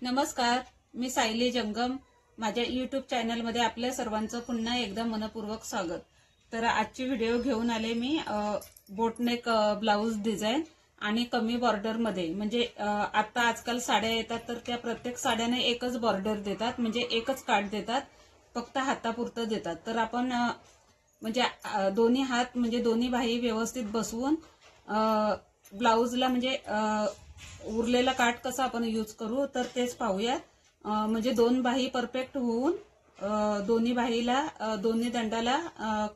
नमस्कार, मी सायली जंगम. माझ्या YouTube चॅनलमध्ये आपल्या सर्वांचं पुन्हा एकदा मनपूर्वक स्वागत. तर आजची व्हिडिओ घेऊन आले मी बोटनेक ब्लाउज डिझाइन आणि कमी बॉर्डर मध्ये. म्हणजे आता आजकाल साड्या येतात तर त्या प्रत्येक साड्याने एकच बॉर्डर देतात, म्हणजे एकच काठ देतात, फक्त हातापुरतं देतात. तर आपण म्हणजे दोन्ही हात म्हणजे दोन्ही बाही व्यवस्थित बसवून ब्लाउजला म्हणजे उरलेला काठ कसा आपण यूज करू तर तेच पाहूया. म्हणजे दोन बाही परफेक्ट होऊन दोन्ही बाहीला दोन्ही दंडाला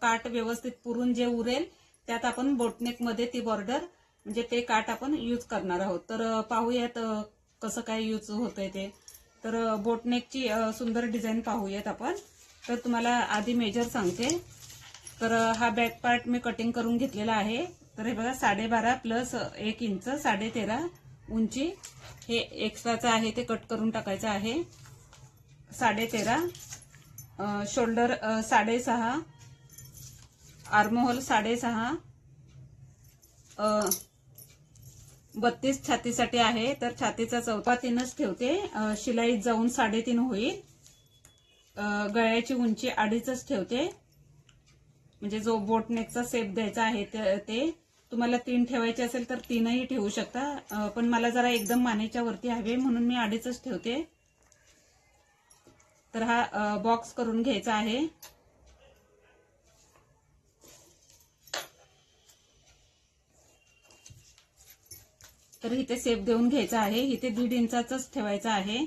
काठ व्यवस्थित पुरून जे उरेल त्यात आपण बोटनेक मध्ये ती बॉर्डर म्हणजे ते काठ आपण यूज करणार आहोत. तर पाहूयात कसं काय यूज होतंय ते. तर बोटनेकची सुंदर डिझाइन पाहूयात आपण. तर तुम्हाला आधी मेजर सांगते. तर हा बॅक पार्ट मी कटिंग करून घेतलेला आहे. तर हे बघा 12.5 प्लस 1 इंच 13.5 उंची हे एक्स्ट्राचं आहे ते कट करून टाकायचं आहे. 13.5 शोल्डर 6.5 आर्महोल 6.5 32 छातीसाठी आहे. तर छातीचा चौथा 3च ठेवते. शिलाई जाऊन 3.5 होईल. गळ्याची उंची 2.5च ठेवते. म्हणजे जो बोटनेकचा शेप द्यायचा आहे ते तुम्हाला 3 ठेवायचे असेल तर 3ही ठेवू शकता, पण मला जरा एकदम मानेच्या वरती हवे म्हणून मी 2.5च ठेवते. तर हा बॉक्स करून घ्यायचा आहे. तर इथे शेप देऊन घ्यायचा आहे. इथे 1.5 इंचाचाच ठेवायचा आहे.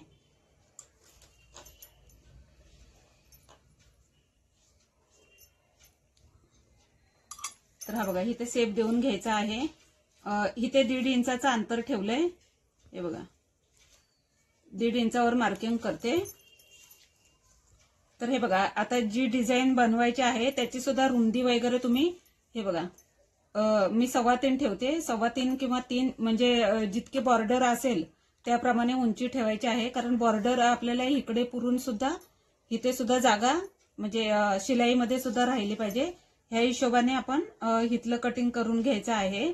तर हा बघा इथे शेप देऊन घ्यायचा आहे. इथे 1.5 इंचाचं अंतर ठेवलंय. हे बघा 1.5 इंचावर मार्किंग करते. तर हे बघा आता जी डिझाइन बनवायची आहे त्याची सुद्धा रुंदी वगैरे तुम्ही हे बघा मी 3.25 ठेवते. 3.25 किंवा 3 म्हणजे जितके बॉर्डर असेल त्याप्रमाणे उंची ठेवायची आहे. कारण बॉर्डर आपल्याला इकडे पुरून सुद्धा इथे सुद्धा जागा म्हणजे शिलाईमध्ये सुद्धा राहिली पाहिजे. ह्या हिशोबाने आपण इथलं कटिंग करून घ्यायचं आहे.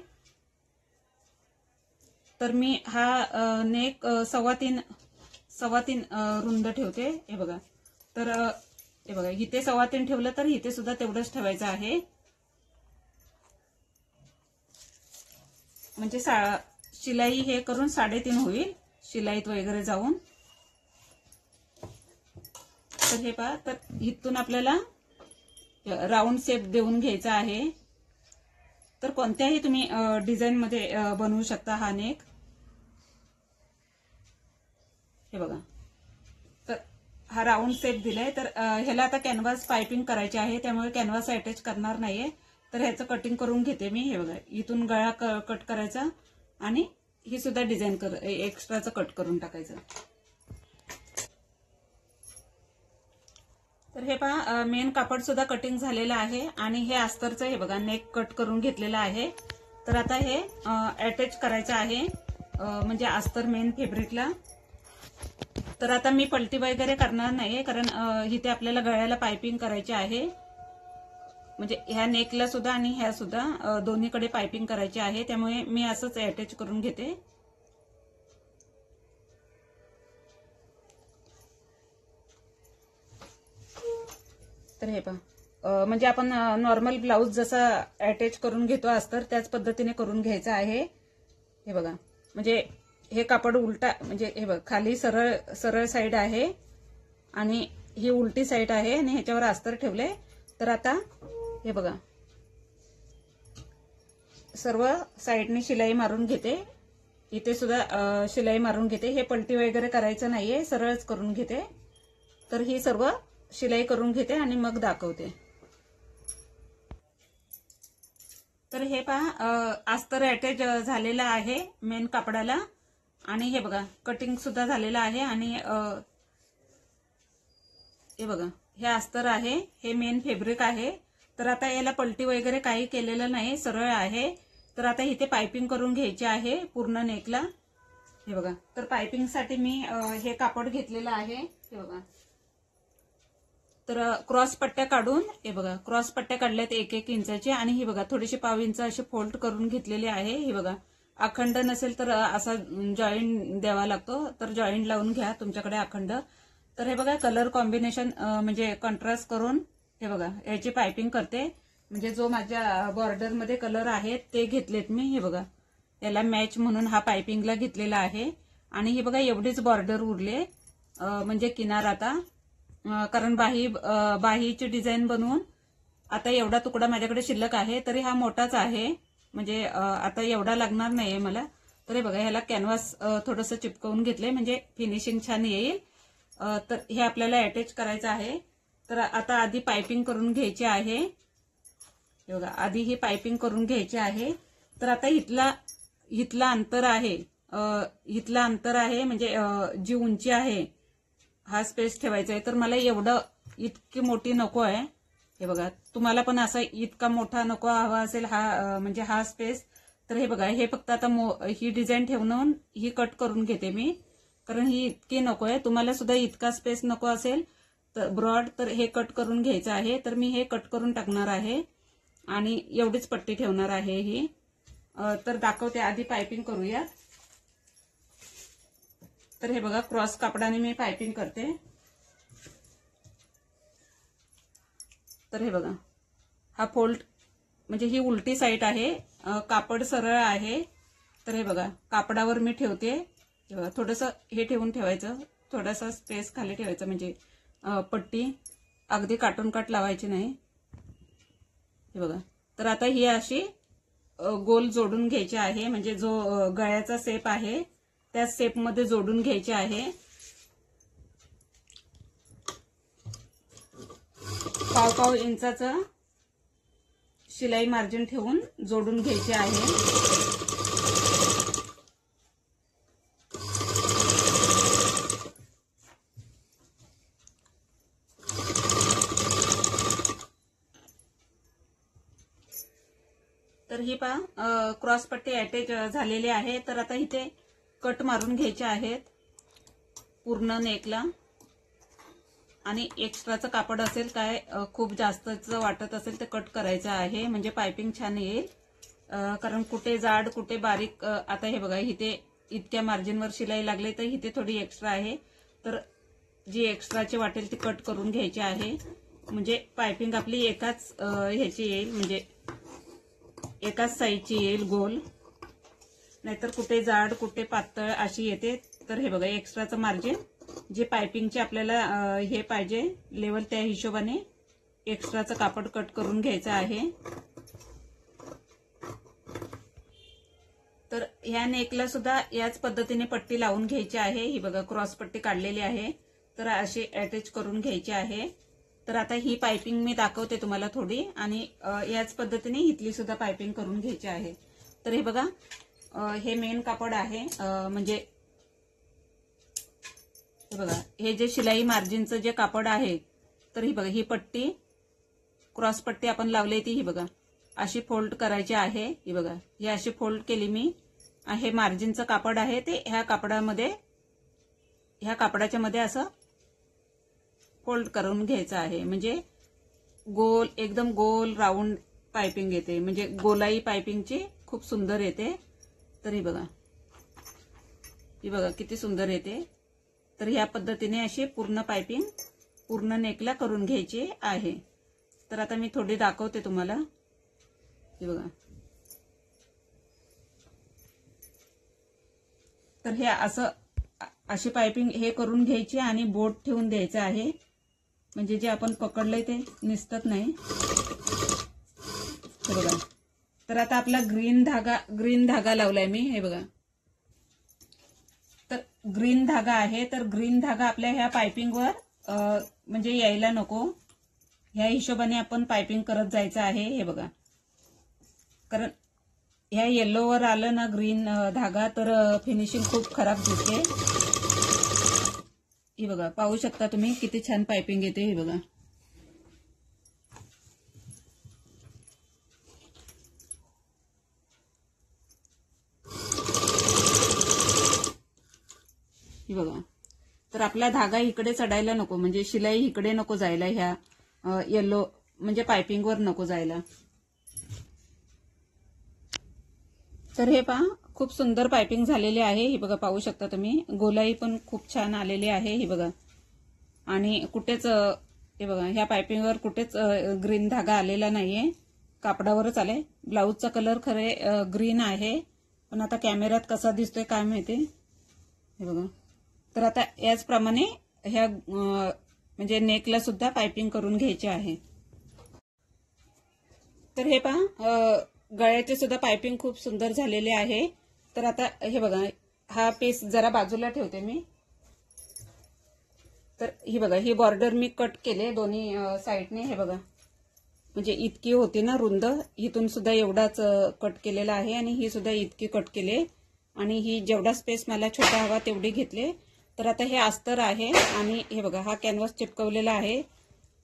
तर मी हा नेक 3.25 रुंद ठेवते. हे बघा. तर हे बघा इथे 3.25 ठेवलं तर इथे सुद्धा तेवढंच ठेवायचं आहे. म्हणजे शिलाई हे करून 3.5 होईल शिलाईत वगैरे जाऊन. तर हे पहा. तर इथून आपल्याला राऊंड शेप देऊन घ्यायचा आहे. तर कोणत्याही तुम्ही डिझाइन मध्ये बनवू शकता हा नेक. हे बघा. तर हा राऊंड शेप दिलाय. तर ह्याला आता कॅनव्हास पाइपिंग करायची आहे त्यामुळे कॅनव्हास अटॅच करणार नाहीये. तर ह्याचं कटिंग करून घेते मी. हे बघा इथून गळा कट करायचा आणि ही सुद्धा डिझाइन एक्स्ट्राचं कट करून टाकायचं. तर हे पहा मेन कापड सुद्धा कटिंग झालेलं आहे आणि हे अस्तरचं हे बघा नेक कट करून घेतलेलं आहे. तर आता हे अटॅच करायचं आहे म्हणजे अस्तर मेन फॅब्रिकला. तर आता मी पलटी वगैरे करणार नाहीये कारण इथे आपल्याला गळ्याला पाइपिंग करायची आहे. म्हणजे ह्या नेकला सुद्धा आणि ह्या सुद्धा दोन्हीकडे पाइपिंग करायची आहे त्यामुळे मी असंच अटॅच करून घेते. तर हे पहा म्हणजे आपण नॉर्मल ब्लाउज जसा अटॅच करून घेतो अस्तर त्याच पद्धतीने करून घ्यायचं आहे. हे बघा म्हणजे हे कापड उलटा म्हणजे हे बघ खाली सरळ सरळ साइड आहे आणि ही उलटी साइड आहे आणि ह्याच्यावर अस्तर ठेवले. तर आता हे बघा सर्व साइडने शिलाई मारून घेते. इथे सुद्धा शिलाई मारून घेते. हे पलटी वगैरे करायचं नाहीये, सरळच करून घेते. तर ही सर्व शिलाई करून घेते आणि मग दाखवते. तर हे पहा अस्तर अटॅच झालेलं आहे मेन कापडाला आणि हे बघा कटिंग सुद्धा झालेलं आहे आणि हे बघा हे अस्तर आहे, हे मेन फॅब्रिक आहे. तर आता याला पलटी वगैरे काही केलेलं नाही, सरळ आहे. तर आता इथे पाइपिंग करून घ्यायची आहे पूर्ण नेकला. हे बघा तर पाइपिंग साठी मी हे कापड घेतलेलं आहे. हे बघा तर क्रॉस पट्ट्या काढून हे बघा क्रॉस पट्ट्या काढल्यात 1-1 इंचाची आणि हे बघा थोडीशी 1.5 इंच असे फोल्ड करून घेतलेले आहे. हे बघा अखंड नसेल तर असा जॉईंट द्यावा लागतो, तर जॉईंट लावून घ्या तुमच्याकडे अखंड. तर हे बघा कलर कॉम्बिनेशन म्हणजे कॉन्ट्रास्ट करून हे बघा याची पायपिंग करते. म्हणजे जो माझ्या बॉर्डरमध्ये कलर आहे ते घेतलेत मी. हे बघा याला मॅच म्हणून हा पायपिंगला घेतलेला आहे. आणि हे बघा एवढीच बॉर्डर उरले म्हणजे किनार आता, कारण बाहीची डिझाईन बनवून आता एवढा तुकडा माझ्याकडे शिल्लक आहे. तरी हा मोठाच आहे म्हणजे आता एवढा लागणार नाहीये मला. तर हे बघा ह्याला कॅनव्हास थोडंसं चिपकवून घेतलंय म्हणजे फिनिशिंग छान येईल. तर हे आपल्याला अटॅच करायचं आहे. तर आता आधी पायपिंग करून घ्यायची आहे. हे बघा आधी ही पायपिंग करून घ्यायची आहे. तर आता इथला अंतर आहे म्हणजे जी उंची आहे हा स्पेस ठेवायचा आहे. तर मला एवढं इतकी मोठी नको आहे. हे बघा तुम्हाला पण असा इतका मोठा नको हवा असेल हा म्हणजे हा स्पेस. तर हे बघा हे फक्त आता ही डिझाईन ठेवून ही कट करून घेते मी, कारण ही इतकी नको आहे. तुम्हाला सुद्धा इतका स्पेस नको असेल तर ब्रॉड तर हे कट करून घ्यायचं आहे. तर मी हे कट करून टाकणार आहे आणि एवढीच पट्टी ठेवणार आहे ही. तर दाखवते आधी पायपिंग करूया. तर हे बघा क्रॉस कापडाने मी पायपिंग करते. तर हे बघा हा फोल्ड म्हणजे ही उलटी साईड आहे, कापड सरळ आहे. तर हे बघा कापडावर मी ठेवते. थोडंसं हे ठेवून ठेवायचं, थोडासा स्पेस खाली ठेवायचा म्हणजे पट्टी अगदी काटून काट लावायची नाही. हे बघा तर आता ही अशी गोल जोडून घ्यायची आहे म्हणजे जो गळ्याचा शेप आहे त्या शेपमध्ये जोडून घ्यायची आहे. 1.5 इंचाचं शिलाई मार्जिन ठेवून जोडून घ्यायची आहे. तर ही पहा क्रॉस पट्टी अटॅच झालेली आहे. तर आता इथे कट मारून घ्यायचे आहेत पूर्ण नेकला. आणि एक्स्ट्राचं कापड असेल काय खूप जास्तच वाटत असेल तर कट करायचं आहे म्हणजे पायपिंग छान येईल. कारण कुठे जाड कुठे बारीक. आता हे बघा इथे इतक्या मार्जिनवर शिलाई लागली तर इथे थोडी एक्स्ट्रा आहे. तर जी एक्स्ट्राची वाटेल ती कट करून घ्यायची आहे म्हणजे पायपिंग आपली एकाच ह्याची येईल म्हणजे एकाच साईजची येईल गोल. नाहीतर कुठे जाड कुठे पातळ अशी येते. तर हे बघा एक्स्ट्राचं मार्जिन जे पायपिंगचे आपल्याला हे पाहिजे लेवल त्या हिशोबाने एक्स्ट्राचं कापड कट करून घ्यायचं आहे. तर ह्या नेकला सुद्धा याच पद्धतीने पट्टी लावून घ्यायची आहे. ही बघा क्रॉस पट्टी काढलेली आहे. तर अशी अटॅच करून घ्यायची आहे. तर आता ही पायपिंग मी दाखवते तुम्हाला थोडी आणि याच पद्धतीने इथली सुद्धा पायपिंग करून घ्यायची आहे. तर हे बघा हे मेन कापड आहे म्हणजे हे बघा हे जे शिलाई मार्जिनचं जे कापड आहे. तर ही बघा ही पट्टी क्रॉस पट्टी आपण लावली ती ही बघा अशी फोल्ड करायची आहे. ही बघा ही अशी फोल्ड केली मी. हे मार्जिनचं कापड आहे ते ह्या कापडाच्या मध्ये असं फोल्ड करून घ्यायचं आहे म्हणजे गोल एकदम गोल राऊंड पायपिंग येते म्हणजे गोलाई पायपिंगची खूप सुंदर येते. तर ही बघा किती सुंदर येते. तर ह्या पद्धतीने अशी पूर्ण पायपिंग पूर्ण नेकला करून घ्यायची आहे. तर आता मी थोडी दाखवते तुम्हाला. हे बघा तर हे असं अशी पायपिंग हे करून घ्यायची आणि बोट ठेवून द्यायचं आहे म्हणजे जे आपण पकडलंय ते निसटत नाही. हे बघा तर आता आपला ग्रीन धागा लावलाय मी. हे बघा तर ग्रीन धागा आहे. तर ग्रीन धागा आपल्या ह्या पायपिंगवर म्हणजे यायला नको ह्या हिशोबाने आपण पायपिंग करत जायचं आहे. हे बघा कारण ह्या येल्लोवर आलं ना ग्रीन धागा तर फिनिशिंग खूप खराब दिसते. हे बघा पाहू शकता तुम्ही किती छान पायपिंग येते. हे बघा हे बघा तर आपला धागा इकडे चढायला नको म्हणजे शिलाई इकडे नको जायला ह्या येल्लो म्हणजे पायपिंगवर नको जायला. तर हे पहा खूप सुंदर पायपिंग झालेली आहे. ही बघा, पाहू शकता तुम्ही. गोलाई पण खूप छान आलेली आहे. ही बघा, आणि कुठेच हे बघा, ह्या पायपिंगवर कुठेच ग्रीन धागा आलेला नाहीये, कापडावरच आले. ब्लाऊजचा कलर खरे ग्रीन आहे, पण आता कॅमेऱ्यात कसा दिसतोय काय माहिती. हे बघा, तर आता याचप्रमाणे ह्या म्हणजे नेकला सुद्धा पायपिंग करून घ्यायची आहे. तर हे पहा, गळ्याचे सुद्धा पायपिंग खूप सुंदर झालेले आहे. तर आता हे बघा, हा पीस जरा बाजूला ठेवते मी. तर ही बघा, ही बॉर्डर मी कट केले दोन्ही साईडने. हे बघा, म्हणजे इतकी होती ना रुंद, इथून सुद्धा एवढाच कट केलेला आहे, आणि ही सुद्धा इतकी कट केले, आणि ही जेवढा स्पेस मला छोटा हवा तेवढी घेतले. तर आता हे अस्तर आहे, आणि हे बघा, हा कॅनव्हास चिपकवलेला आहे.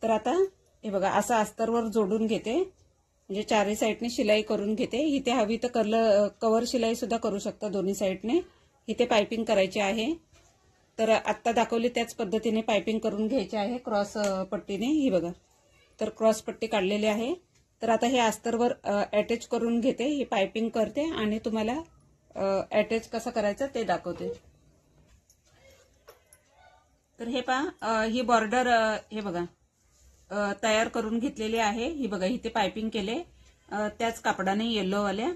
तर आता हे बघा, असं अस्तरवर जोडून घेते, म्हणजे चारही साईडने शिलाई करून घेते. इथे हवी तर कव्हर शिलाई सुद्धा करू शकता दोन्ही साईडने. इथे पायपिंग करायची आहे. तर आत्ता दाखवली त्याच पद्धतीने पायपिंग करून घ्यायची आहे क्रॉस पट्टीने. ही बघा, तर क्रॉस पट्टी काढलेली आहे. तर आता हे अस्तरवर अटॅच करून घेते, ही पायपिंग करते, आणि तुम्हाला अटॅच कसं करायचं ते दाखवते. तर हे पहा, ही बॉर्डर हे बघा तयार करून घेतलेली आहे. ही बघा, इथे पायपिंग केले त्याच कापडाने येल्लोवाल्या.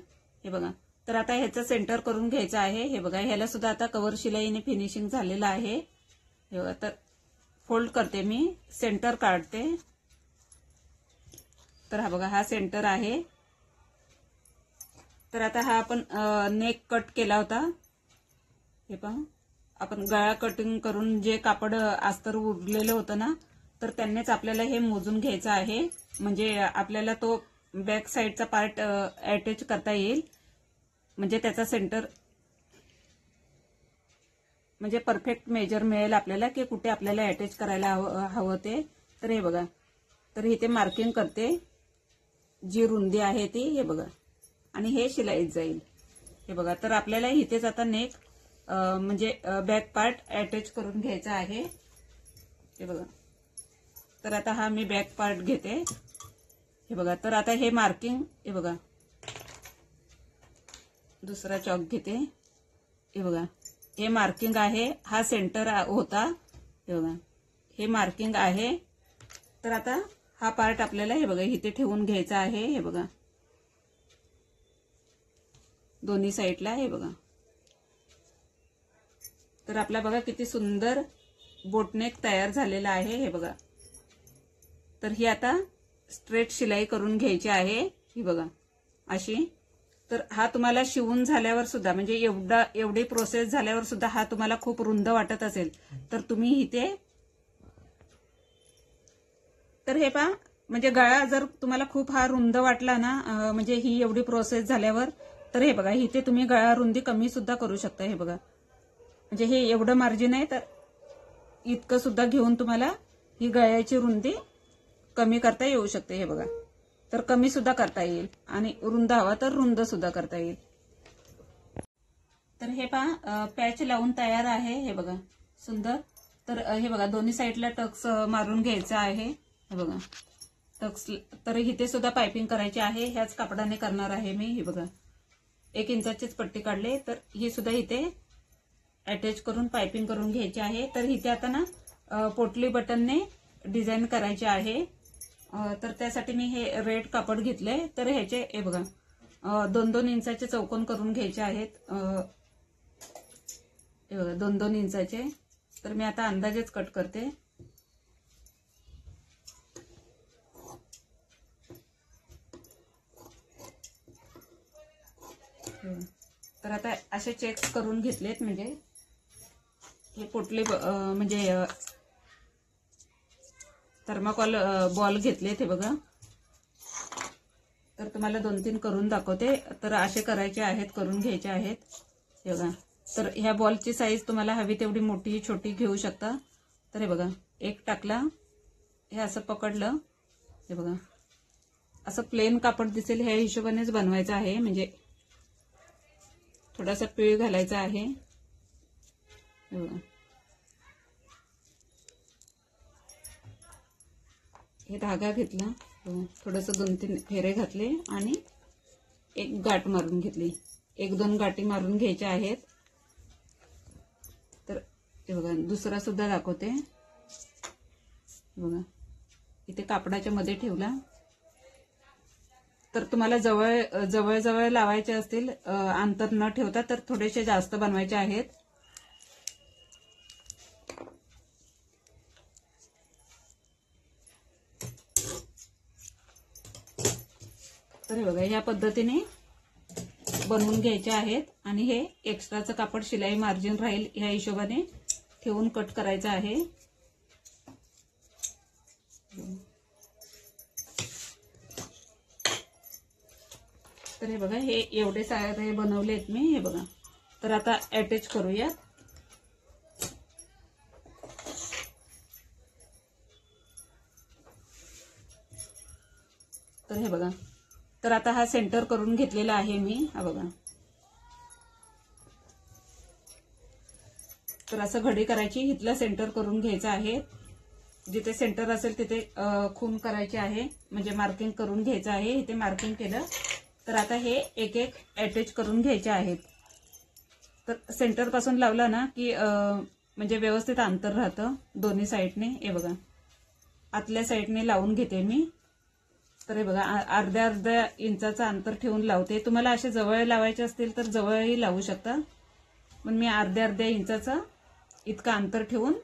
हे बघा, तर आता ह्याचं सेंटर करून घ्यायचं आहे. हे बघा, ह्याला सुद्धा आता कव्हर शिलाईने फिनिशिंग झालेलं आहे. हे बघा, तर फोल्ड करते मी, सेंटर काढते. तर हा बघा, हा सेंटर आहे. तर आता हा आपण नेक कट केला होता. हे पहा, आपण गळा कटिंग करून जे कापड अस्तर उरलेलं होतं ना, तर त्यांनीच आपल्याला हे मोजून घ्यायचं आहे, म्हणजे आपल्याला तो बॅक साईडचा पार्ट अटॅच करता येईल, म्हणजे त्याचा सेंटर म्हणजे परफेक्ट मेजर मिळेल आपल्याला की कुठे आपल्याला अटॅच करायला हवं ते. तर हे बघा, तर इथे मार्किंग करते, जी रुंदी आहे ती. हे बघा, आणि हे शिलाईत जाईल. हे बघा, तर आपल्याला इथेच आता नेक म्हणजे बॅक पार्ट अटॅच करून घ्यायचा आहे. हे बघा, तर आता हा मी बॅक पार्ट घेते. हे बघा, तर आता हे मार्किंग, हे बघा, दुसरा चॉक घेते. हे बघा, हे मार्किंग आहे, हा सेंटर होता. हे बघा, हे मार्किंग आहे. तर आता हा पार्ट आपल्याला हे बघा इथे ठेवून घ्यायचा आहे. हे बघा, दोन्ही साईडला. हे बघा, तर आपला बघा किती सुंदर बोटनेक तयार झालेला आहे. हे बघा, तर ही आता स्ट्रेट शिलाई करून घ्यायची आहे. ही बघा, अशी. तर हा तुम्हाला शिवून झाल्यावर सुद्धा, म्हणजे एवढी प्रोसेस झाल्यावर सुद्धा हा तुम्हाला खूप रुंद वाटत असेल, तर तुम्ही इथे, तर हे पहा, म्हणजे गळा जर तुम्हाला खूप हा रुंद वाटला ना, म्हणजे ही एवढी प्रोसेस झाल्यावर, तर हे बघा, इथे तुम्ही गळा रुंदी कमी सुद्धा करू शकता. हे बघा, म्हणजे हे एवढं मार्जिन आहे, तर इतकं सुद्धा घेऊन तुम्हाला ही गळ्याची रुंदी कमी करता येऊ शकते. हे बघा, तर कमी सुद्धा करता येईल, आणि रुंद हवा तर रुंद सुद्धा करता येईल. तर हे पहा, पॅच लावून तयार आहे. हे बघा, सुंदर. तर हे बघा, दोन्ही साईडला टक्स मारून घ्यायचा आहे. हे बघा, टक्स. तर इथे सुद्धा पायपिंग करायची आहे, ह्याच कापडाने करणार आहे मी. हे बघा, 1 इंचाचीच पट्टी काढले, तर ही सुद्धा इथे अटॅच करून पायपिंग करून घ्यायची आहे. तर इथे आता ना पोटली बटनने डिझाईन करायची आहे. तर त्यासाठी मी हे रेड कापड घेतले. तर ह्याचे हे बघा 2-2 इंचाचे चौकोन करून घ्यायचे आहेत. हे बघा, 2-2 इंचाचे. तर मी आता अंदाजेच कट करते. तर आता असे चेक्स करून घेतलेत, म्हणजे हे पोटली म्हणजे थर्माकोल बॉल घेतलेत. हे बघा, तर तुम्हाला 2-3 करून दाखवते. तर असे करायचे आहेत, करून घ्यायचे आहेत. हे बघा, तर ह्या बॉलची साईज तुम्हाला हवी तेवढी मोठी छोटी घेऊ शकता. तर हे बघा, एक टाकला, हे असं पकडलं. हे बघा, असं प्लेन कापड दिसेल ह्या हिशोबानेच बनवायचं आहे, म्हणजे थोडासा पीळ घालायचा आहे. हे बघा, हे धागा घेतला, थोडंसं 2-3 फेरे घातले, आणि एक गाठ मारून घेतली. 1-2 गाठी मारून घ्यायच्या आहेत. तर हे बघा दुसरा सुद्धा दाखवते. बघा इथे कापडाच्या मध्ये ठेवला. तर तुम्हाला जवळ जवळ लावायचे असतील अंतर न ठेवता तर थोडेसे जास्त बनवायचे आहेत. तर हे बघा या पद्धतीने बनवून घ्यायचे आहेत आणि हे एक्स्ट्राचं कापड शिलाई मार्जिन राहील ह्या हिशोबाने ठेवून कट करायचं आहे. तर हे बघा हे एवढे सारे बनवलेत मी. हे बघा तर आता अटॅच करूया. तर हे बघा तर आता हा सेंटर करून घेतलेला आहे मी. हा बघा तर असं घडी करायची, इथलं सेंटर करून घ्यायचं आहे. जिथे सेंटर असेल तिथे खून करायची आहे, म्हणजे मार्किंग करून घ्यायचं आहे. इथे मार्किंग केलं तर आता हे एक एक अटॅच करून घ्यायचे आहेत. तर सेंटर पासून लावला ना की म्हणजे व्यवस्थित अंतर राहतं दोन्ही साईडने. हे बघा आतल्या साईडने लावून घेते मी. तर हे बघा अर्ध्या इंचाचं अंतर ठेवून लावते. तुम्हाला असे जवळ लावायचे असतील तर जवळही लावू शकता, पण मी अर्ध्या इंचाचं इतकं अंतर ठेवून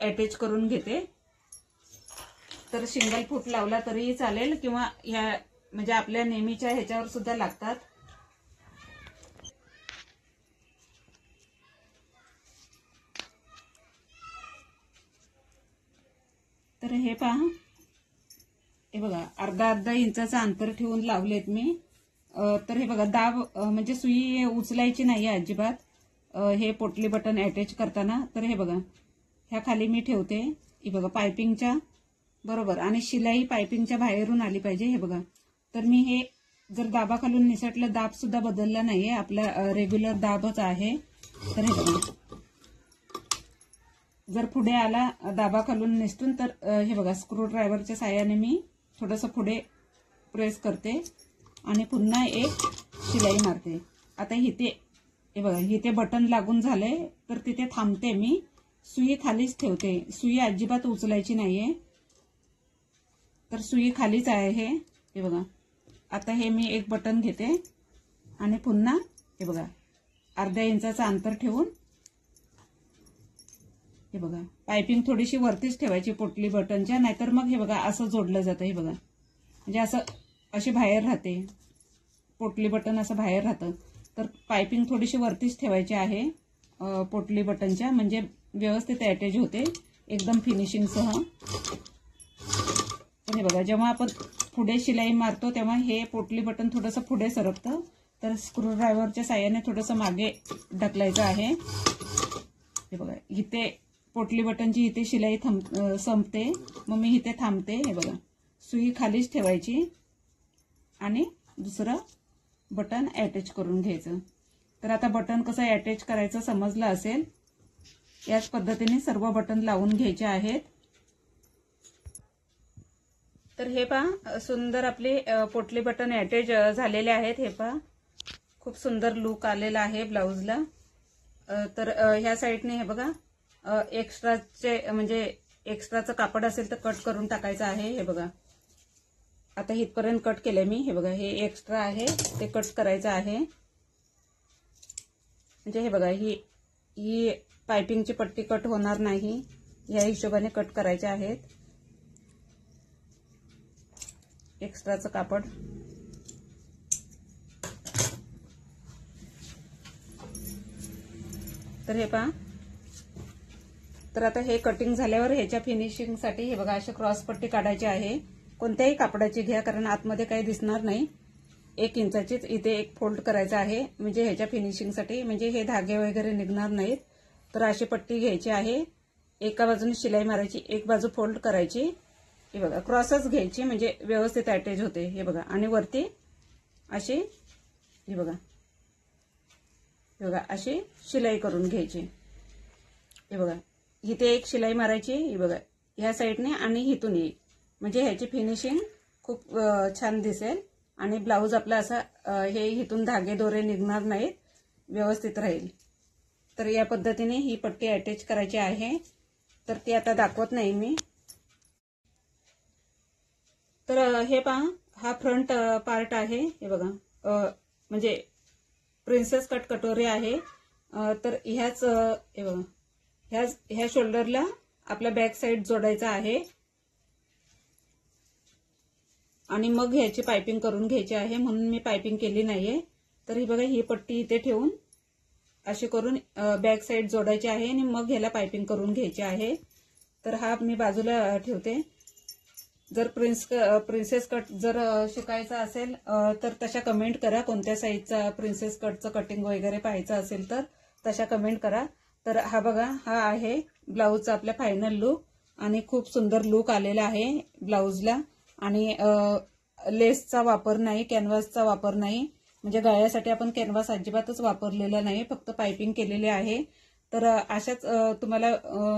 अटॅच करून घेते. तर सिंगल फूट लावला तरीही चालेल किंवा ह्या म्हणजे आपल्या नेहमीच्या ह्याच्यावर सुद्धा लागतात. तर हे पहा हे बघा अर्धा इंचाचं अंतर ठेवून लावलेत मी. तर हे बघा दाब म्हणजे सुई उचलायची नाही अजिबात हे पोटली बटन अटॅच करताना. तर हे बघा ह्या खाली मी ठेवते. हे बघा पायपिंगच्या बरोबर आणि शिलाई पायपिंगच्या बाहेरून आली पाहिजे. हे बघा तर मी हे जर दाबाखालून निसटलं दाब सुद्धा बदलला नाहीये, आपला रेग्युलर दाबच आहे. तर हे बघा जर पुढे आला दाबाखालून निसटून तर हे बघा स्क्रू ड्रायव्हरच्या साहाय्याने मी थोडंसं पुढे प्रेस करते आणि पुन्हा एक शिलाई मारते. आता इथे हे बघा इथे बटन लागून झाले तर तिथे थांबते मी. सुई खालीच ठेवते, सुई अजिबात उचलायची नाहीये. तर सुई खालीच आहे हे बघा. आता हे मी एक बटन घेते आणि पुन्हा हे बघा अर्ध्या इंचाचं अंतर ठेवून हे बघा पायपिंग थोडीशी वरतीच ठेवायची पोटली बटनच्या, नाहीतर मग हे बघा असं जोडलं जातं. हे बघा म्हणजे असं अशी बाहेर राहते पोटली बटन, असं बाहेर राहतं. तर पायपिंग थोडीशी वरतीच ठेवायची आहे पोटली बटनच्या, म्हणजे व्यवस्थित अटॅच होते एकदम फिनिशिंगसह. हे बघा जेव्हा आपण पुढे शिलाई मारतो तेव्हा हे पोटली बटन थोडंसं पुढे सरकतं. तर स्क्रू ड्रायव्हरच्या साहाय्याने थोडंसं मागे ढकलायचं आहे. हे बघा इथे पोटली बटनची इथे शिलाई संपते, मग मी इथे थांबते. हे बघा सुई खालीच ठेवायची आणि दुसरं बटन अटॅच करून घ्यायचं. तर आता बटन कसं अटॅच करायचं समजलं असेल. याच पद्धतीने सर्व बटन लावून घ्यायचे आहेत. तर हे पहा सुंदर आपले पोटली बटन अटॅच झालेले आहेत. हे पहा खूप सुंदर लुक आलेला आहे ब्लाउजला. तर ह्या साईडने हे बघा एक्स्ट्राचे म्हणजे एक्स्ट्राचं कापड असेल तर कट करून टाकायचं आहे. हे बघा आता इथपर्यंत कट केलंय मी. हे बघा हे एक्स्ट्रा आहे ते कट करायचं आहे. म्हणजे हे बघा ही पायपिंगची पट्टी कट होणार नाही या हिशोबाने कट करायचे आहेत एक्स्ट्राचं कापड. तर हे पहा तर आता हे कटिंग झाल्यावर ह्याच्या फिनिशिंगसाठी हे बघा अशी क्रॉस पट्टी काढायची आहे. कोणत्याही कापडाची घ्या कारण आतमध्ये काही दिसणार नाही. 1 इंचाचीच इथे एक फोल्ड करायचा आहे म्हणजे ह्याच्या फिनिशिंगसाठी, म्हणजे हे धागे वगैरे निघणार नाहीत. तर अशी पट्टी घ्यायची आहे. एका बाजूने शिलाई मारायची, एक बाजू फोल्ड करायची. हे बघा क्रॉसच घ्यायची म्हणजे व्यवस्थित अटॅच होते. हे बघा आणि वरती अशी हे बघा अशी शिलाई करून घ्यायची. हे बघा इथे एक शिलाई मारायची. हे बघा ह्या साईडने आणि इथून एक, म्हणजे ह्याची फिनिशिंग खूप छान दिसेल. आणि ब्लाऊज आपला असा हे इथून धागे दोरे निघणार नाहीत, व्यवस्थित राहील. तर या पद्धतीने ही पट्टी अटॅच करायची आहे. तर ती आता दाखवत नाही मी. तर हे पहा, हा फ्रंट पार्ट आहे. हे बघा, म्हणजे प्रिन्सेस कट कटोरी आहे. तर ह्याच हे बघा, ह्या शोल्डरला आपला बॅक साइड जोडायचा आहे आणि मग ह्याची पाइपिंग करून घ्यायची आहे, म्हणून मी पाइपिंग केली नाहीये. तर ही बघा, ही पट्टी इथे ठेवून अशी करून बॅक साइड जोडायची आहे आणि मग ह्याला पाइपिंग करून घ्यायची आहे. तर हा मी बाजूला ठेवते. जर प्रिन्सेस कट जर शिकायचा असेल तर तशा कमेंट करा. कोणत्या साईजचा प्रिन्सेस कटचं कटिंग वगैरे पाहायचं असेल तर तशा कमेंट करा. तर हा बघा, हा आहे ब्लाऊजचा आपला फायनल लुक आणि खूप सुंदर लुक आलेला आहे ब्लाऊजला. आणि लेसचा वापर नाही, कॅनव्हासचा वापर नाही. म्हणजे गळ्यासाठी आपण कॅनव्हास अजिबातच वापरलेला नाही, फक्त पाइपिंग केलेले आहे. तर अशाच तुम्हाला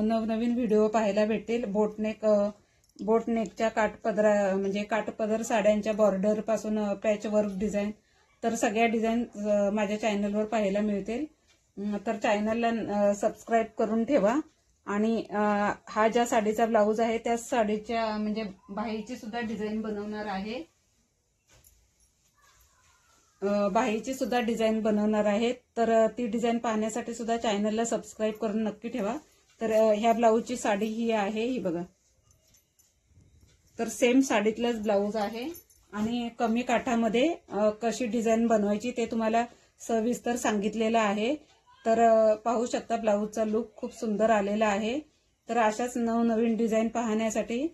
नवनवीन व्हिडिओ पाहायला भेटेल. बोटनेकच्या काठपदरा म्हणजे काठपदर साड्यांच्या बॉर्डर पासून पॅच वर्क डिझाईन, तर सगळ्या डिझाईन माझ्या चॅनलवर पाहायला मिळतील. तर चॅनलला सबस्क्राईब करून ठेवा. आणि हा ज्या साडीचा ब्लाऊज आहे त्याच साडीच्या म्हणजे बाहीची सुद्धा डिझाईन बनवणार आहे. बाहीची सुद्धा डिझाईन बनवणार आहे. तर ती डिझाईन पाहण्यासाठी सुद्धा चॅनलला सबस्क्राईब करून नक्की ठेवा. तर ह्या ब्लाऊजची साडी ही आहे, ही बघा. तर सेम साडीतलंच ब्लाऊज आहे आणि कमी काठामध्ये कशी डिझाईन बनवायची ते तुम्हाला सविस्तर सांगितलेलं आहे. तर पाहू शकता, ब्लाऊजचा लुक खूप सुंदर आलेला आहे. तर अशाच नवनवीन डिझाईन पाहण्यासाठी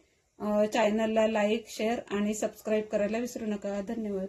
चॅनलला लाईक, शेअर आणि सबस्क्राईब करायला विसरू नका. धन्यवाद.